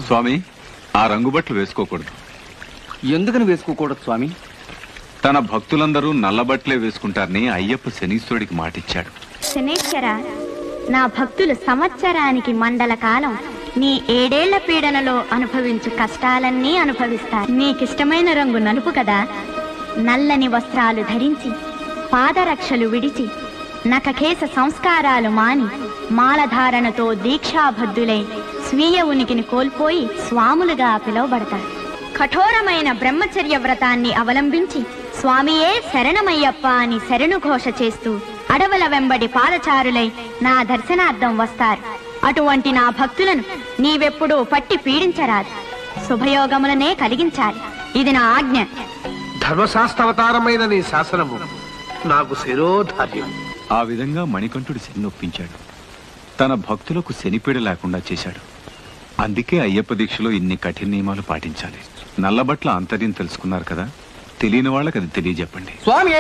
స్వామి, ఆ రంగు బట్టలు వేసుకోకూడదు. ఎందుకని వేసుకోకూడదు స్వామి? తన భక్తులందరూ నల్లబట్లే వేసుకుంటారని అయ్యప్ప శనీశ్వరుడికి మాటిచ్చాడు. శనేశ్వర, నా భక్తులు సంవత్సరానికి మండల కాలం నీ 7 ఏళ్ల పీడనలో అనుభవించు కష్టాలన్నీ అనుభవిస్తారు. నీకిష్టమైన రంగు నలుపు కదా. నల్లని వస్త్రాలు ధరించి, పాదరక్షలు విడిచి, నఖకేశ సంస్కారాలు మాని, మాలధారణతో దీక్షాబద్ధులై స్వీయ ఉనికిని కోల్పోయి స్వాములుగా పిలువబడతారు. కఠోరమైన బ్రహ్మచర్య వ్రతాన్ని అవలంబించి స్వామియే శరణమయ్యప్ప అని శరణు ఘోష చేస్తూ అడవుల వెంబడి పాదచారులై నా దర్శనార్థం వస్తారు. అటువంటి నా భక్తులను నీవెప్పుడూ పట్టి పీడించరాదు. శుభయోగములనే కలిగించాలి. ఇది నా ఆజ్ఞ. ధర్మశాస్త్రావతారమైన నీ శాసనము నాకు శిరోధార్యం. ఆ విధంగా మణికంఠుడు శని నొప్పించాడు. తన భక్తులకు శనిపీడ లేకుండా చేశాడు. అందుకే అయ్యప్ప దీక్షలో ఇన్ని కఠిన నియమాలు పాటించాలి. నల్లబట్ల ఆంతర్యం తెలుసుకున్నారు కదా, తెలియని వాళ్ళకి అది తెలియజెప్పండి. స్వామి